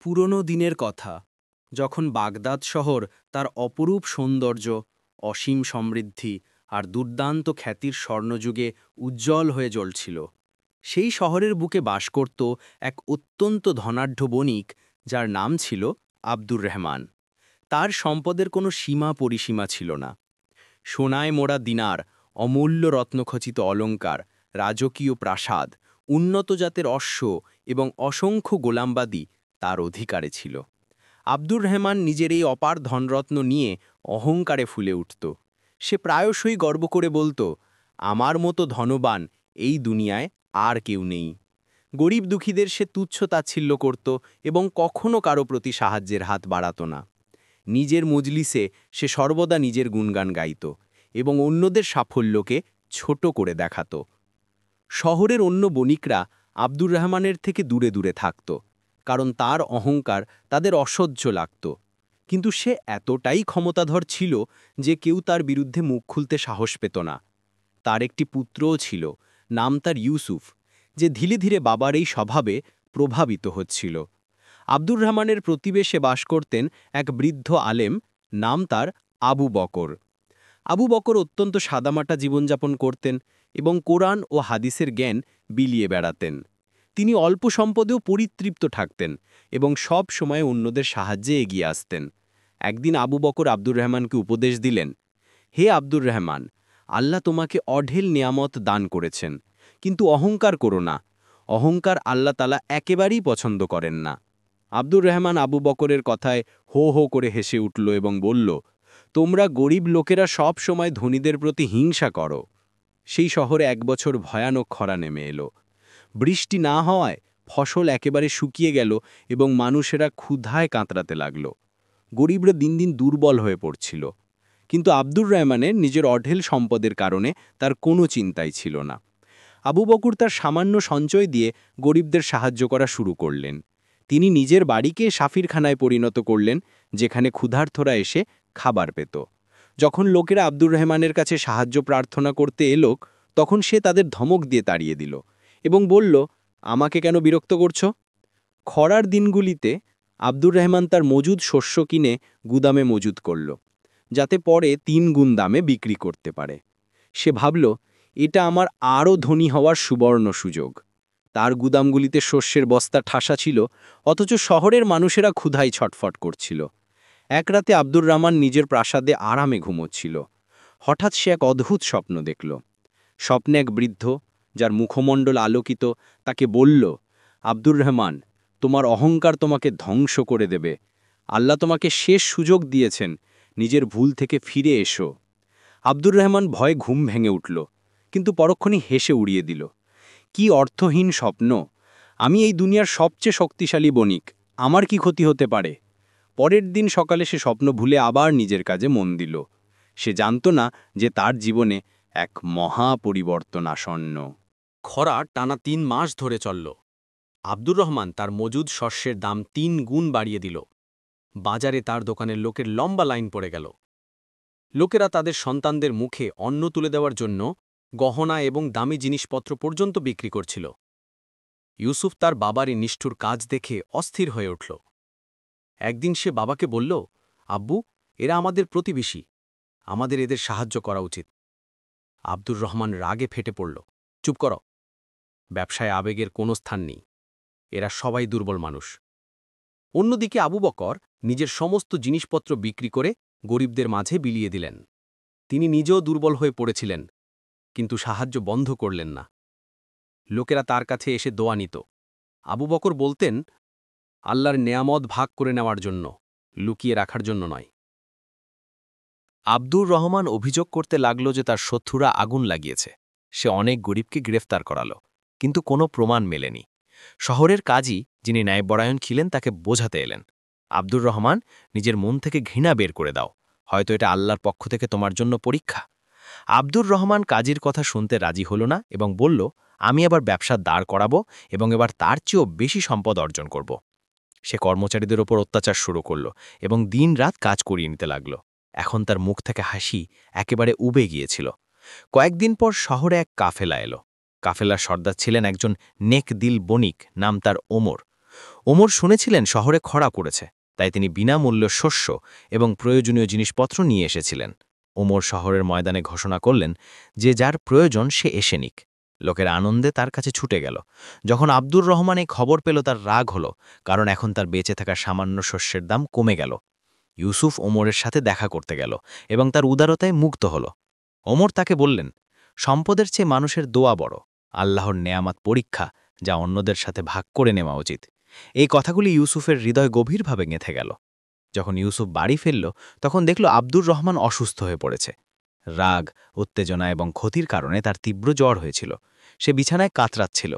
পুরনো দিনের কথা, যখন বাগদাদ শহর তার অপরূপ সৌন্দর্য, অসীম সমৃদ্ধি আর দুর্দান্ত খ্যাতির স্বর্ণযুগে উজ্জ্বল হয়ে জ্বলছিল। সেই শহরের বুকে বাস করত এক অত্যন্ত ধনাঢ্য বণিক, যার নাম ছিল আব্দুর রহমান। তার সম্পদের কোনো সীমা পরিসীমা ছিল না। সোনায় মোড়া দিনার, অমূল্য রত্নখচিত অলঙ্কার, রাজকীয় প্রাসাদ, উন্নত জাতের অশ্ব এবং অসংখ্য গোলামবাদী তার অধিকারে ছিল। আব্দুর রহমান নিজের এই অপার ধনরত্ন নিয়ে অহংকারে ফুলে উঠত। সে প্রায়শই গর্ব করে বলতো, আমার মতো ধনবান এই দুনিয়ায় আর কেউ নেই। গরিব দুঃখীদের সে তুচ্ছ তাচ্ছিল্য করত এবং কখনো কারো প্রতি সাহায্যের হাত বাড়াত না। নিজের মজলিসে সে সর্বদা নিজের গুণগান গাইত এবং অন্যদের সাফল্যকে ছোট করে দেখাত। শহরের অন্য বণিকরা আব্দুর রহমানের থেকে দূরে দূরে থাকত, কারণ তার অহংকার তাদের অসহ্য লাগত। কিন্তু সে এতটাই ক্ষমতাধর ছিল যে কেউ তার বিরুদ্ধে মুখ খুলতে সাহস পেত না। তার একটি পুত্রও ছিল, নাম তার ইউসুফ, যে ধীরে ধীরে বাবার এই স্বভাবে প্রভাবিত হচ্ছিল। আব্দুর রহমানের প্রতিবেশে বাস করতেন এক বৃদ্ধ আলেম, নাম তার আবু বকর। আবু বকর অত্যন্ত সাদামাটা জীবনযাপন করতেন এবং কোরআন ও হাদিসের জ্ঞান বিলিয়ে বেড়াতেন। তিনি অল্প সম্পদেও পরিতৃপ্ত থাকতেন এবং সব সময় অন্যদের সাহায্যে এগিয়ে আসতেন। একদিন আবু বকর আব্দুর রহমানকে উপদেশ দিলেন, হে আব্দুর রহমান, আল্লাহ তোমাকে অঢেল নিয়ামত দান করেছেন, কিন্তু অহংকার করো না। অহংকার আল্লাহ তাআলা একেবারেই পছন্দ করেন না। আব্দুর রহমান আবু বকরের কথায় হো হো করে হেসে উঠল এবং বলল, তোমরা গরিব লোকেরা সব সময় ধনীদের প্রতি হিংসা করো। সেই শহরে এক বছর ভয়ানক খরা নেমে এলো। বৃষ্টি না হওয়ায় ফসল একেবারে শুকিয়ে গেল এবং মানুষেরা ক্ষুধায় কাতরাতে লাগল। গরিবরা দিন দিন দুর্বল হয়ে পড়ছিল। কিন্তু আব্দুর রহমানের নিজের অঢেল সম্পদের কারণে তার কোনো চিন্তাই ছিল না। আবু বকর তার সামান্য সঞ্চয় দিয়ে গরিবদের সাহায্য করা শুরু করলেন। তিনি নিজের বাড়িকে সাফিরখানায় পরিণত করলেন, যেখানে ক্ষুধার্তরা এসে খাবার পেত। যখন লোকেরা আব্দুর রহমানের কাছে সাহায্য প্রার্থনা করতে এলো, তখন সে তাদের ধমক দিয়ে তাড়িয়ে দিল এবং বলল, আমাকে কেন বিরক্ত করছো? খরার দিনগুলিতে আব্দুর রহমান তার মজুদ শস্য কিনে গুদামে মজুদ করল, যাতে পরে ৩ গুণ দামে বিক্রি করতে পারে। সে ভাবল, এটা আমার আরও ধনী হওয়ার সুবর্ণ সুযোগ। তার গুদামগুলিতে শস্যের বস্তা ঠাসা ছিল, অথচ শহরের মানুষেরা ক্ষুধায় ছটফট করছিল। এক রাতে আব্দুর রহমান নিজের প্রাসাদে আরামে ঘুমোচ্ছিল। হঠাৎ সে এক অদ্ভুত স্বপ্ন দেখল। স্বপ্নে এক বৃদ্ধ, যার মুখমণ্ডল আলোকিত, তাকে বলল, আব্দুর রহমান, তোমার অহংকার তোমাকে ধ্বংস করে দেবে। আল্লাহ তোমাকে শেষ সুযোগ দিয়েছেন, নিজের ভুল থেকে ফিরে এসো। আব্দুর রহমান ভয়ে ঘুম ভেঙে উঠল, কিন্তু পরক্ষণই হেসে উড়িয়ে দিল। কি অর্থহীন স্বপ্ন! আমি এই দুনিয়ার সবচেয়ে শক্তিশালী বণিক, আমার কি ক্ষতি হতে পারে? পরের দিন সকালে সে স্বপ্ন ভুলে আবার নিজের কাজে মন দিল। সে জানত না যে তার জীবনে এক মহা পরিবর্তন আসন্ন। খরা টানা ৩ মাস ধরে চলল। আব্দুর রহমান তার মজুদ শস্যের দাম ৩ গুণ বাড়িয়ে দিল। বাজারে তার দোকানের লোকের লম্বা লাইন পড়ে গেল। লোকেরা তাদের সন্তানদের মুখে অন্ন তুলে দেওয়ার জন্য গহনা এবং দামি জিনিসপত্র পর্যন্ত বিক্রি করছিল। ইউসুফ তার বাবার এই নিষ্ঠুর কাজ দেখে অস্থির হয়ে উঠল। একদিন সে বাবাকে বলল, আব্বু, এরা আমাদের প্রতিবেশী, আমাদের এদের সাহায্য করা উচিত। আব্দুর রহমান রাগে ফেটে পড়ল, চুপ কর, ব্যবসায় আবেগের কোনো স্থান নেই, এরা সবাই দুর্বল মানুষ। অন্যদিকে আবু বকর নিজের সমস্ত জিনিসপত্র বিক্রি করে গরিবদের মাঝে বিলিয়ে দিলেন। তিনি নিজেও দুর্বল হয়ে পড়েছিলেন, কিন্তু সাহায্য বন্ধ করলেন না। লোকেরা তার কাছে এসে দোয়া নিত। আবু বকর বলতেন, আল্লাহর নেয়ামত ভাগ করে নেওয়ার জন্য, লুকিয়ে রাখার জন্য নয়। আব্দুর রহমান অভিযোগ করতে লাগল যে তার শত্রুরা আগুন লাগিয়েছে। সে অনেক গরিবকে গ্রেফতার করালো, কিন্তু কোনো প্রমাণ মেলেনি। শহরের কাজী, যিনি ন্যায়পরায়ণ ছিলেন, তাকে বোঝাতে এলেন, আব্দুর রহমান, নিজের মন থেকে ঘৃণা বের করে দাও, হয়তো এটা আল্লাহর পক্ষ থেকে তোমার জন্য পরীক্ষা। আব্দুর রহমান কাজীর কথা শুনতে রাজি হল না এবং বলল, আমি আবার ব্যবসা দাঁড় করাবো এবং এবার তার চেয়েও বেশি সম্পদ অর্জন করব। সে কর্মচারীদের ওপর অত্যাচার শুরু করল এবং দিন-রাত কাজ করিয়ে নিতে লাগল। এখন তার মুখ থেকে হাসি একেবারে উবে গিয়েছিল। কয়েকদিন পর শহরে এক কাফেলা এলো। কাফেলার সর্দার ছিলেন একজন নেক দিল বণিক, নাম তার ওমর। ওমর শুনেছিলেন শহরে খরা পড়েছে, তাই তিনি বিনামূল্য শস্য এবং প্রয়োজনীয় জিনিসপত্র নিয়ে এসেছিলেন। ওমর শহরের ময়দানে ঘোষণা করলেন যে যার প্রয়োজন সে এসে নিক। লোকের আনন্দে তার কাছে ছুটে গেল। যখন আব্দুর রহমান এই খবর পেল তার রাগ হল, কারণ এখন তার বেঁচে থাকা সামান্য শস্যের দাম কমে গেল। ইউসুফ ওমরের সাথে দেখা করতে গেল এবং তার উদারতায় মুগ্ধ হল। ওমর তাকে বললেন, সম্পদের চেয়ে মানুষের দোয়া বড়, আল্লাহর নেয়ামত পরীক্ষা, যা অন্যদের সাথে ভাগ করে নেওয়া উচিত। এই কথাগুলি ইউসুফের হৃদয় গভীরভাবে গেঁথে গেল। যখন ইউসুফ বাড়ি ফিরল, তখন দেখল আব্দুর রহমান অসুস্থ হয়ে পড়েছে। রাগ, উত্তেজনা এবং ক্ষতির কারণে তার তীব্র জ্বর হয়েছিল। সে বিছানায় কাতরাচ্ছিল।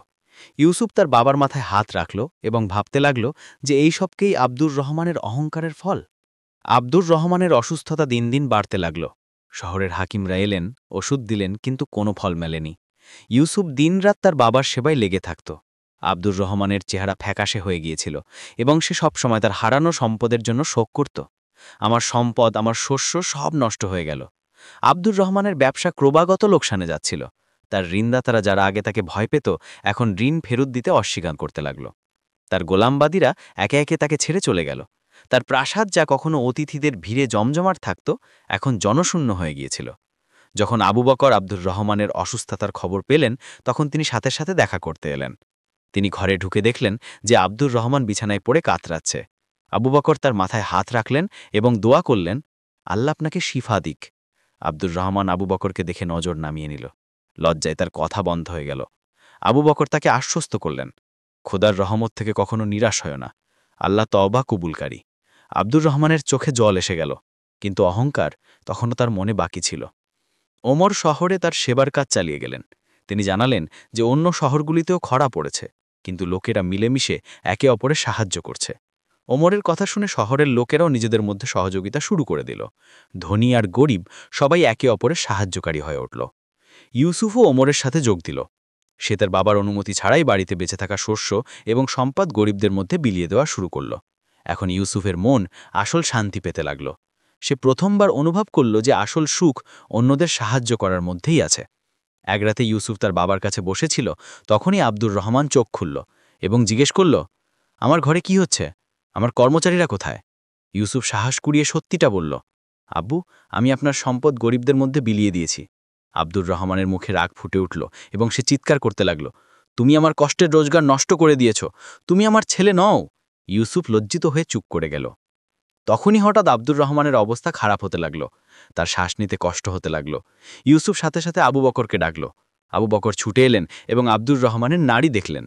ইউসুফ তার বাবার মাথায় হাত রাখল এবং ভাবতে লাগল যে এই সবকেই আব্দুর রহমানের অহংকারের ফল। আব্দুর রহমানের অসুস্থতা দিন দিন বাড়তে লাগল। শহরের হাকিমরা এলেন, ওষুধ দিলেন, কিন্তু কোনো ফল মেলেনি। ইউসুফ দিনরাত তার বাবার সেবায় লেগে থাকত। আব্দুর রহমানের চেহারা ফ্যাকাশে হয়ে গিয়েছিল এবং সে সবসময় তার হারানো সম্পদের জন্য শোক করত। আমার সম্পদ, আমার শস্য সব নষ্ট হয়ে গেল। আব্দুর রহমানের ব্যবসা ক্রমাগত লোকসানে যাচ্ছিল। তার ঋণদাতারা, যারা আগে তাকে ভয় পেত, এখন ঋণ ফেরত দিতে অস্বীকার করতে লাগল। তার গোলামবাদীরা একে একে তাকে ছেড়ে চলে গেল। তার প্রাসাদ, যা কখনো অতিথিদের ভিড়ে জমজমাট থাকত, এখন জনশূন্য হয়ে গিয়েছিল। যখন আবু বকর আব্দুর রহমানের অসুস্থতার খবর পেলেন, তখন তিনি সাথে সাথে দেখা করতে এলেন। তিনি ঘরে ঢুকে দেখলেন যে আব্দুর রহমান বিছানায় পড়ে কাতরাচ্ছে। আবু বকর তার মাথায় হাত রাখলেন এবং দোয়া করলেন, আল্লাহ আপনাকে শিফা দিক। আব্দুর রহমান আবু বকরকে দেখে নজর নামিয়ে নিল। লজ্জায় তার কথা বন্ধ হয়ে গেল। আবু বকর তাকে আশ্বস্ত করলেন, খোদার রহমত থেকে কখনো নিরাশ হয় না, আল্লাহ তওবা কবুলকারী। আব্দুর রহমানের চোখে জল এসে গেল, কিন্তু অহংকার তখনও তার মনে বাকি ছিল। ওমর শহরে তার সেবার কাজ চালিয়ে গেলেন। তিনি জানালেন যে অন্য শহরগুলিতেও খরা পড়েছে, কিন্তু লোকেরা মিলেমিশে একে অপরের সাহায্য করছে। ওমরের কথা শুনে শহরের লোকেরাও নিজেদের মধ্যে সহযোগিতা শুরু করে দিল। ধনী আর গরিব সবাই একে অপরের সাহায্যকারী হয়ে উঠল। ইউসুফও ওমরের সাথে যোগ দিল। সে তার বাবার অনুমতি ছাড়াই বাড়িতে বেঁচে থাকা শস্য এবং সম্পদ গরিবদের মধ্যে বিলিয়ে দেওয়া শুরু করল। এখন ইউসুফের মন আসল শান্তি পেতে লাগল। সে প্রথমবার অনুভব করল যে আসল সুখ অন্যদের সাহায্য করার মধ্যেই আছে। এক রাতে ইউসুফ তার বাবার কাছে বসেছিল, তখনই আব্দুর রহমান চোখ খুলল এবং জিজ্ঞেস করল, আমার ঘরে কি হচ্ছে? আমার কর্মচারীরা কোথায়? ইউসুফ সাহস কুড়িয়ে সত্যিটা বলল, আব্বু, আমি আপনার সম্পদ গরিবদের মধ্যে বিলিয়ে দিয়েছি। আব্দুর রহমানের মুখে রাগ ফুটে উঠল এবং সে চিৎকার করতে লাগল, তুমি আমার কষ্টের রোজগার নষ্ট করে দিয়েছ, তুমি আমার ছেলে নও। ইউসুফ লজ্জিত হয়ে চুপ করে গেল। তখনই হঠাৎ আব্দুর রহমানের অবস্থা খারাপ হতে লাগল। তার শ্বাস নিতে কষ্ট হতে লাগল। ইউসুফ সাথে সাথে আবু বকরকে ডাকল। আবু বকর ছুটে এলেন এবং আব্দুর রহমানের নাড়ি দেখলেন।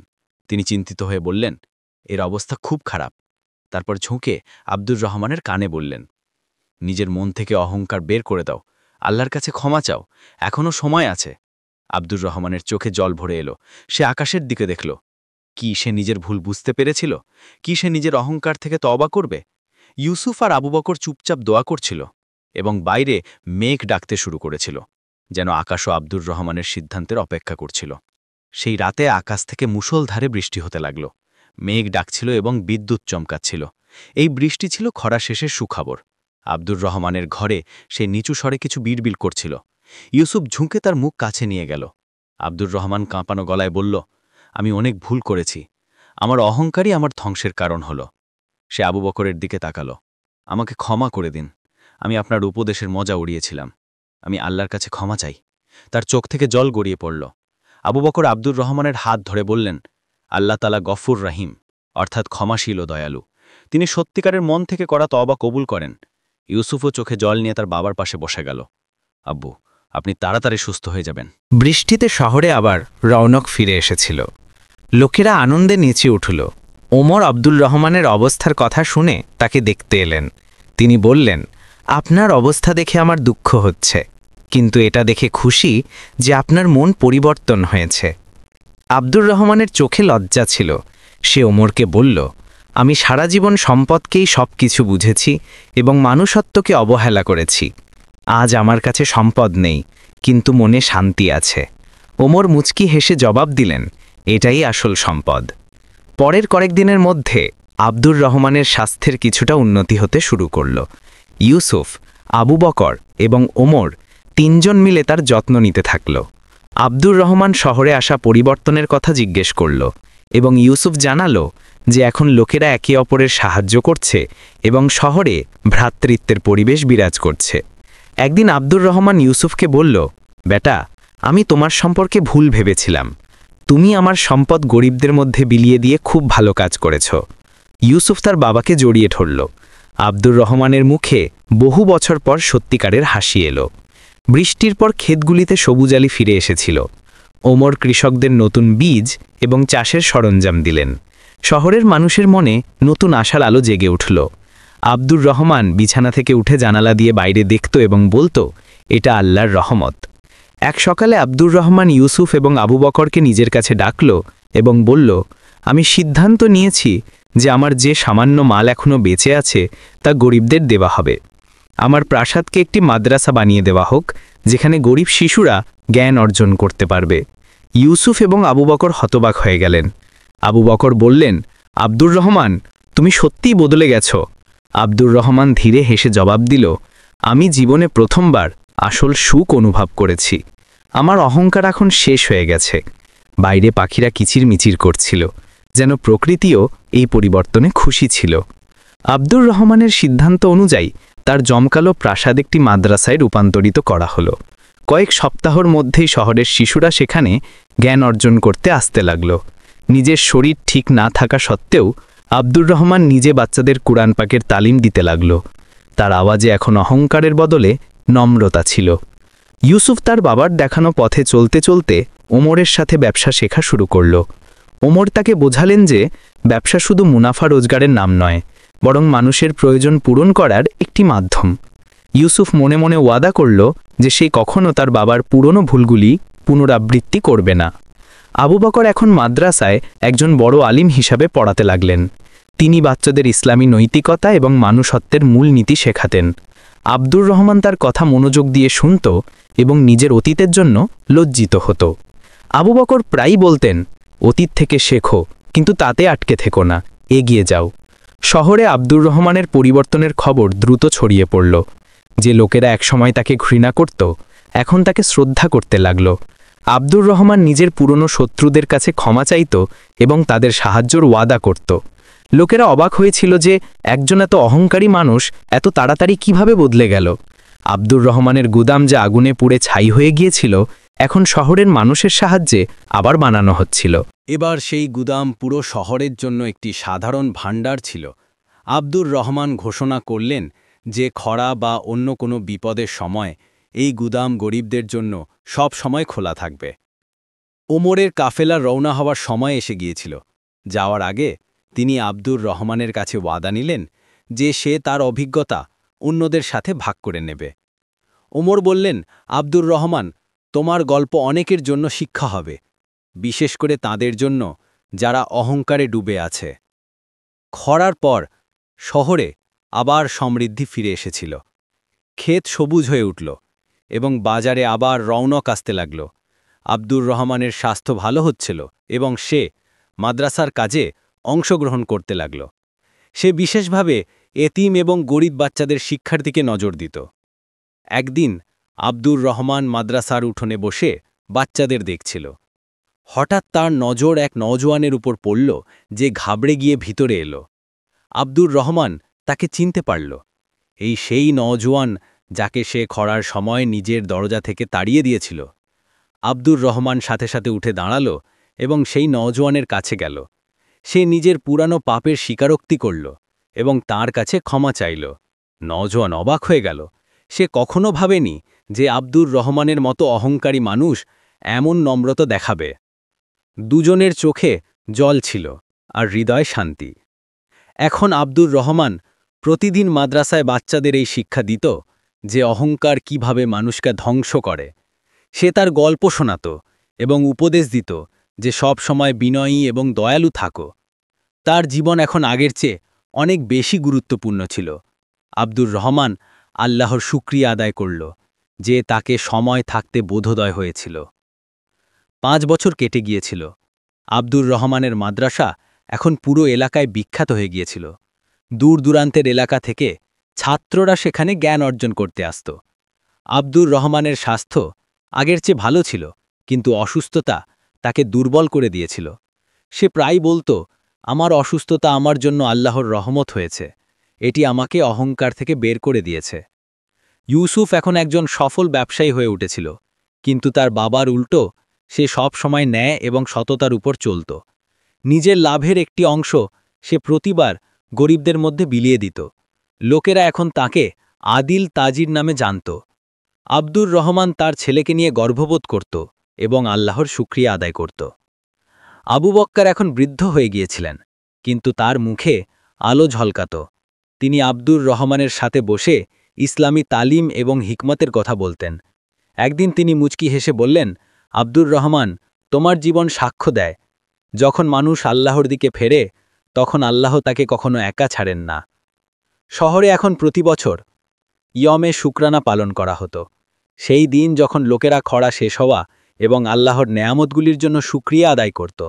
তিনি চিন্তিত হয়ে বললেন, এর অবস্থা খুব খারাপ। তারপর ঝুঁকে আব্দুর রহমানের কানে বললেন, নিজের মন থেকে অহংকার বের করে দাও, আল্লাহর কাছে ক্ষমা চাও, এখনও সময় আছে। আব্দুর রহমানের চোখে জল ভরে এলো। সে আকাশের দিকে দেখল। কি সে নিজের ভুল বুঝতে পেরেছিল? কি সে নিজের অহংকার থেকে তওবা করবে? ইউসুফ আর আবু বকর চুপচাপ দোয়া করছিল এবং বাইরে মেঘ ডাকতে শুরু করেছিল, যেন আকাশও আব্দুর রহমানের সিদ্ধান্তের অপেক্ষা করছিল। সেই রাতে আকাশ থেকে মুষলধারে বৃষ্টি হতে লাগল। মেঘ ডাকছিল এবং বিদ্যুৎ চমকাচ্ছিল। এই বৃষ্টি ছিল খরা শেষের সুখবর। আব্দুর রহমানের ঘরে সে নিচু স্বরে কিছু বিড়বিড় করছিল। ইউসুফ ঝুঁকে তার মুখ কাছে নিয়ে গেল। আব্দুর রহমান কাঁপানো গলায় বলল, আমি অনেক ভুল করেছি, আমার অহংকারই আমার ধ্বংসের কারণ হল। সে আবু বকরের দিকে তাকালো, আমাকে ক্ষমা করে দিন, আমি আপনার উপদেশের মজা উড়িয়েছিলাম, আমি আল্লাহর কাছে ক্ষমা চাই। তার চোখ থেকে জল গড়িয়ে পড়ল। আবু বকর আব্দুর রহমানের হাত ধরে বললেন, আল্লাহ তাআলা গফুর রাহিম, অর্থাৎ ক্ষমাশীল ও দয়ালু। তিনি সত্যিকারের মন থেকে করা তওবা কবুল করেন। ইউসুফও চোখে জল নিয়ে তার বাবার পাশে বসে গেল। আব্বু, আপনি তাড়াতাড়ি সুস্থ হয়ে যাবেন। বৃষ্টিতে শহরে আবার রৌনক ফিরে এসেছিল। লোকেরা আনন্দে নেচে উঠল। ওমর আব্দুল রহমানের অবস্থার কথা শুনে তাকে দেখতে এলেন। তিনি বললেন, আপনার অবস্থা দেখে আমার দুঃখ হচ্ছে, কিন্তু এটা দেখে খুশি যে আপনার মন পরিবর্তন হয়েছে। আব্দুর রহমানের চোখে লজ্জা ছিল। সে ওমরকে বলল, আমি সারা জীবন সম্পদকেই সব কিছু বুঝেছি এবং মানুষত্বকে অবহেলা করেছি। আজ আমার কাছে সম্পদ নেই, কিন্তু মনে শান্তি আছে। ওমর মুচকি হেসে জবাব দিলেন, এটাই আসল সম্পদ। পরের কয়েকদিনের মধ্যে আব্দুর রহমানের স্বাস্থ্যের কিছুটা উন্নতি হতে শুরু করল। ইউসুফ, আবু বকর এবং ওমর তিনজন মিলে তার যত্ন নিতে থাকল। আব্দুর রহমান শহরে আসা পরিবর্তনের কথা জিজ্ঞেস করল এবং ইউসুফ জানালো যে এখন লোকেরা একে অপরের সাহায্য করছে এবং শহরে ভ্রাতৃত্বের পরিবেশ বিরাজ করছে। একদিন আব্দুর রহমান ইউসুফকে বলল, বেটা, আমি তোমার সম্পর্কে ভুল ভেবেছিলাম। তুমি আমার সম্পদ গরিবদের মধ্যে বিলিয়ে দিয়ে খুব ভালো কাজ করেছ। ইউসুফ তার বাবাকে জড়িয়ে ধরল। আব্দুর রহমানের মুখে বহু বছর পর সত্যিকারের হাসি এলো। বৃষ্টির পর ক্ষেতগুলিতে সবুজালি ফিরে এসেছিল। ওমর কৃষকদের নতুন বীজ এবং চাষের সরঞ্জাম দিলেন। শহরের মানুষের মনে নতুন আশার আলো জেগে উঠল। আব্দুর রহমান বিছানা থেকে উঠে জানালা দিয়ে বাইরে দেখত এবং বলতো, এটা আল্লাহর রহমত। এক সকালে আব্দুর রহমান ইউসুফ এবং আবু বকরকে নিজের কাছে ডাকল এবং বলল, আমি সিদ্ধান্ত নিয়েছি যে আমার যে সামান্য মাল এখনও বেঁচে আছে তা গরিবদের দেওয়া হবে। আমার প্রাসাদকে একটি মাদ্রাসা বানিয়ে দেওয়া হোক, যেখানে গরিব শিশুরা জ্ঞান অর্জন করতে পারবে। ইউসুফ এবং আবু বকর হতবাক হয়ে গেলেন। আবু বকর বললেন, আব্দুর রহমান, তুমি সত্যিই বদলে গেছ। আব্দুর রহমান ধীরে হেসে জবাব দিল, আমি জীবনে প্রথমবার আসল সুখ অনুভব করেছি। আমার অহংকার এখন শেষ হয়ে গেছে। বাইরে পাখিরা কিচিরমিচির করছিল, যেন প্রকৃতিও এই পরিবর্তনে খুশি ছিল। আব্দুর রহমানের সিদ্ধান্ত অনুযায়ী তার জমকালো প্রাসাদ একটি মাদ্রাসায় রূপান্তরিত করা হলো। কয়েক সপ্তাহের মধ্যেই শহরের শিশুরা সেখানে জ্ঞান অর্জন করতে আসতে লাগল। নিজের শরীর ঠিক না থাকা সত্ত্বেও আব্দুর রহমান নিজে বাচ্চাদের কুরআন পাকের তালিম দিতে লাগল। তার আওয়াজে এখন অহংকারের বদলে নম্রতা ছিল। ইউসুফ তার বাবার দেখানো পথে চলতে চলতে ওমরের সাথে ব্যবসা শেখা শুরু করল। ওমর তাকে বোঝালেন যে ব্যবসা শুধু মুনাফা রোজগারের নাম নয়, বরং মানুষের প্রয়োজন পূরণ করার একটি মাধ্যম। ইউসুফ মনে মনে ওয়াদা করল যে সে কখনো তার বাবার পুরনো ভুলগুলি পুনরাবৃত্তি করবে না। আবু বকর এখন মাদ্রাসায় একজন বড় আলিম হিসাবে পড়াতে লাগলেন। তিনি বাচ্চাদের ইসলামী নৈতিকতা এবং মানুষত্বের মূলনীতি শেখাতেন। আব্দুর রহমান তার কথা মনোযোগ দিয়ে শুনত এবং নিজের অতীতের জন্য লজ্জিত হতো। আবু বকর প্রায়ই বলতেন, অতীত থেকে শেখো, কিন্তু তাতে আটকে থেকো না, এগিয়ে যাও। শহরে আব্দুর রহমানের পরিবর্তনের খবর দ্রুত ছড়িয়ে পড়ল। যে লোকেরা একসময় তাকে ঘৃণা করত, এখন তাকে শ্রদ্ধা করতে লাগল। আব্দুর রহমান নিজের পুরনো শত্রুদের কাছে ক্ষমা চাইত এবং তাদের সাহায্যর ওয়াদা করত। লোকেরা অবাক হয়েছিল যে একজন এত অহংকারী মানুষ এত তাড়াতাড়ি কিভাবে বদলে গেল। আব্দুর রহমানের গুদাম যা আগুনে পুড়ে ছাই হয়ে গিয়েছিল, এখন শহরের মানুষের সাহায্যে আবার বানানো হচ্ছিল। এবার সেই গুদাম পুরো শহরের জন্য একটি সাধারণ ভাণ্ডার ছিল। আব্দুর রহমান ঘোষণা করলেন যে খরা বা অন্য কোনো বিপদের সময় এই গুদাম গরিবদের জন্য সব সময় খোলা থাকবে। ওমরের কাফেলা রওনা হওয়ার সময় এসে গিয়েছিল। যাওয়ার আগে তিনি আব্দুর রহমানের কাছে ওয়াদা নিলেন যে সে তার অভিজ্ঞতা অন্যদের সাথে ভাগ করে নেবে। ওমর বললেন, আব্দুর রহমান, তোমার গল্প অনেকের জন্য শিক্ষা হবে, বিশেষ করে তাদের জন্য যারা অহংকারে ডুবে আছে। খরার পর শহরে আবার সমৃদ্ধি ফিরে এসেছিল। ক্ষেত সবুজ হয়ে উঠল এবং বাজারে আবার রৌনক আসতে লাগল। আব্দুর রহমানের স্বাস্থ্য ভালো হচ্ছিল এবং সে মাদ্রাসার কাজে অংশগ্রহণ করতে লাগল। সে বিশেষভাবে এতিম এবং গরিব বাচ্চাদের শিক্ষার দিকে নজর দিত। একদিন আব্দুর রহমান মাদ্রাসার উঠোনে বসে বাচ্চাদের দেখছিল। হঠাৎ তার নজর এক নওজোয়ানের উপর পড়ল যে ঘাবড়ে গিয়ে ভিতরে এলো। আব্দুর রহমান তাকে চিনতে পারল। এই সেই নওজোয়ান যাকে সে খরার সময় নিজের দরজা থেকে তাড়িয়ে দিয়েছিল। আব্দুর রহমান সাথে সাথে উঠে দাঁড়াল এবং সেই নওজোয়ানের কাছে গেল। সে নিজের পুরানো পাপের স্বীকারোক্তি করল এবং তার কাছে ক্ষমা চাইল। নওজোয়ান অবাক হয়ে গেল। সে কখনো ভাবেনি যে আব্দুর রহমানের মতো অহংকারী মানুষ এমন নম্রতা দেখাবে। দুজনের চোখে জল ছিল আর হৃদয় শান্তি। এখন আব্দুর রহমান প্রতিদিন মাদ্রাসায় বাচ্চাদের এই শিক্ষা দিত যে অহংকার কিভাবে মানুষকে ধ্বংস করে। সে তার গল্প শোনাত এবং উপদেশ দিত যে সব সময় বিনয়ী এবং দয়ালু থাকো। তার জীবন এখন আগের চেয়ে অনেক বেশি গুরুত্বপূর্ণ ছিল। আব্দুর রহমান আল্লাহর শুকরিয়া আদায় করল যে তাকে সময় থাকতে বোধোদয় হয়েছিল। 5 বছর কেটে গিয়েছিল। আব্দুর রহমানের মাদ্রাসা এখন পুরো এলাকায় বিখ্যাত হয়ে গিয়েছিল। দূর দূরান্তের এলাকা থেকে ছাত্ররা সেখানে জ্ঞান অর্জন করতে আসত। আব্দুর রহমানের স্বাস্থ্য আগের চেয়ে ভালো ছিল, কিন্তু অসুস্থতা তাকে দুর্বল করে দিয়েছিল। সে প্রায় বলতো আমার অসুস্থতা আমার জন্য আল্লাহর রহমত হয়েছে। এটি আমাকে অহংকার থেকে বের করে দিয়েছে। ইউসুফ এখন একজন সফল ব্যবসায়ী হয়ে উঠেছিল, কিন্তু তার বাবার উল্টো সে সব সময় ন্যায় এবং সততার উপর চলত। নিজের লাভের একটি অংশ সে প্রতিবার গরিবদের মধ্যে বিলিয়ে দিত। লোকেরা এখন তাকে আদিল তাজির নামে জানত। আব্দুর রহমান তার ছেলেকে নিয়ে গর্ববোধ করত এবং আল্লাহর শুকরিয়া আদায় করত। আবু বক্কর এখন বৃদ্ধ হয়ে গিয়েছিলেন, কিন্তু তার মুখে আলো ঝলকাত। তিনি আব্দুর রহমানের সাথে বসে ইসলামী তালিম এবং হিকমতের কথা বলতেন। একদিন তিনি মুচকি হেসে বললেন, আব্দুর রহমান, তোমার জীবন সাক্ষ্য দেয়, যখন মানুষ আল্লাহর দিকে ফেরে তখন আল্লাহ তাকে কখনো একা ছাড়েন না। শহরে এখন প্রতি বছর ইয়মে শুকরানা পালন করা হতো। সেই দিন যখন লোকেরা খরা শেষ হওয়া এবং আল্লাহর নেয়ামতগুলির জন্য শুকরিয়া আদায় করত।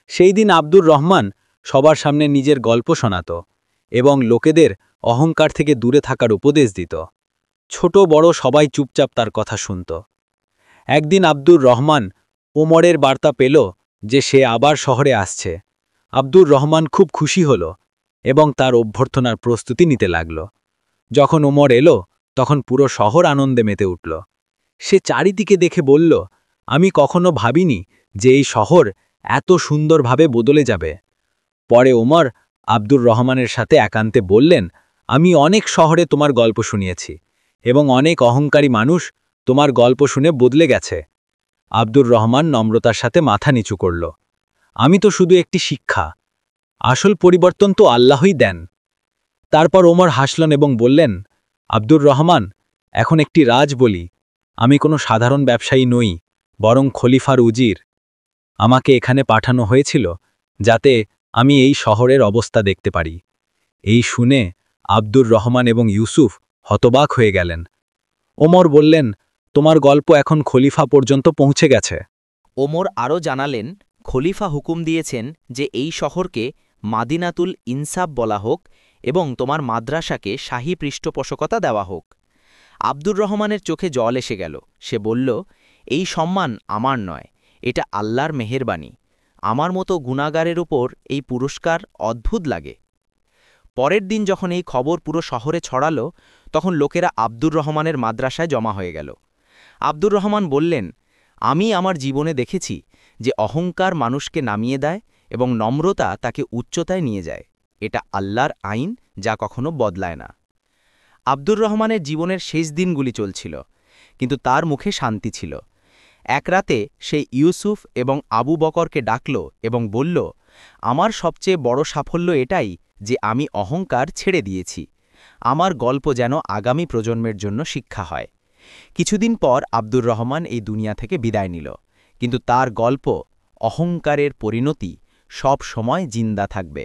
সেই দিন আব্দুর রহমান সবার সামনে নিজের গল্প শোনাত এবং লোকেদের অহংকার থেকে দূরে থাকার উপদেশ দিত। ছোট বড় সবাই চুপচাপ তার কথা শুনত। একদিন আব্দুর রহমান ওমরের বার্তা পেল যে সে আবার শহরে আসছে। আব্দুর রহমান খুব খুশি হল এবং তার অভ্যর্থনার প্রস্তুতি নিতে লাগল। যখন ওমর এলো তখন পুরো শহর আনন্দে মেতে উঠল। সে চারিদিকে দেখে বলল, আমি কখনো ভাবিনি যে এই শহর এত সুন্দরভাবে বদলে যাবে। পরে ওমর আব্দুর রহমানের সাথে একান্তে বললেন, আমি অনেক শহরে তোমার গল্প শুনিয়েছি এবং অনেক অহংকারী মানুষ তোমার গল্প শুনে বদলে গেছে। আব্দুর রহমান নম্রতার সাথে মাথা নিচু করল, আমি তো শুধু একটি শিক্ষা, আসল পরিবর্তন তো আল্লাহই দেন। তারপর ওমর হাসলেন এবং বললেন, আব্দুর রহমান, এখন একটি রাজ বলি, আমি কোনো সাধারণ ব্যবসায়ী নই, বরং খলিফার উজির। আমাকে এখানে পাঠানো হয়েছিল যাতে আমি এই শহরের অবস্থা দেখতে পারি। এই শুনে আব্দুর রহমান এবং ইউসুফ হতবাক হয়ে গেলেন। ওমর বললেন, তোমার গল্প এখন খলিফা পর্যন্ত পৌঁছে গেছে। ওমর আরও জানালেন, খলিফা হুকুম দিয়েছেন যে এই শহরকে মাদিনাতুল ইনসাব বলা হোক এবং তোমার মাদ্রাসাকে শাহী পৃষ্ঠপোষকতা দেওয়া হোক। আব্দুর রহমানের চোখে জল এসে গেল। সে বলল, এই সম্মান আমার নয়, এটা আল্লাহর মেহেরবানি। আমার মতো গুনাহগারের উপর এই পুরস্কার অদ্ভুত লাগে। পরের দিন যখন এই খবর পুরো শহরে ছড়ালো, তখন লোকেরা আব্দুর রহমানের মাদ্রাসায় জমা হয়ে গেল। আব্দুর রহমান বললেন, আমি আমার জীবনে দেখেছি যে অহংকার মানুষকে নামিয়ে দেয় এবং নম্রতা তাকে উচ্চতায় নিয়ে যায়। এটা আল্লাহর আইন, যা কখনো বদলায় না। আব্দুর রহমানের জীবনের শেষ দিনগুলি চলছিল, কিন্তু তার মুখে শান্তি ছিল। এক রাতে সে ইউসুফ এবং আবু বকরকে ডাকল এবং বলল, আমার সবচেয়ে বড় সাফল্য এটাই যে আমি অহংকার ছেড়ে দিয়েছি। আমার গল্প যেন আগামী প্রজন্মের জন্য শিক্ষা হয়। কিছুদিন পর আব্দুর রহমান এই দুনিয়া থেকে বিদায় নিল, কিন্তু তার গল্প, অহংকারের পরিণতি, সব সময় জিন্দা থাকবে।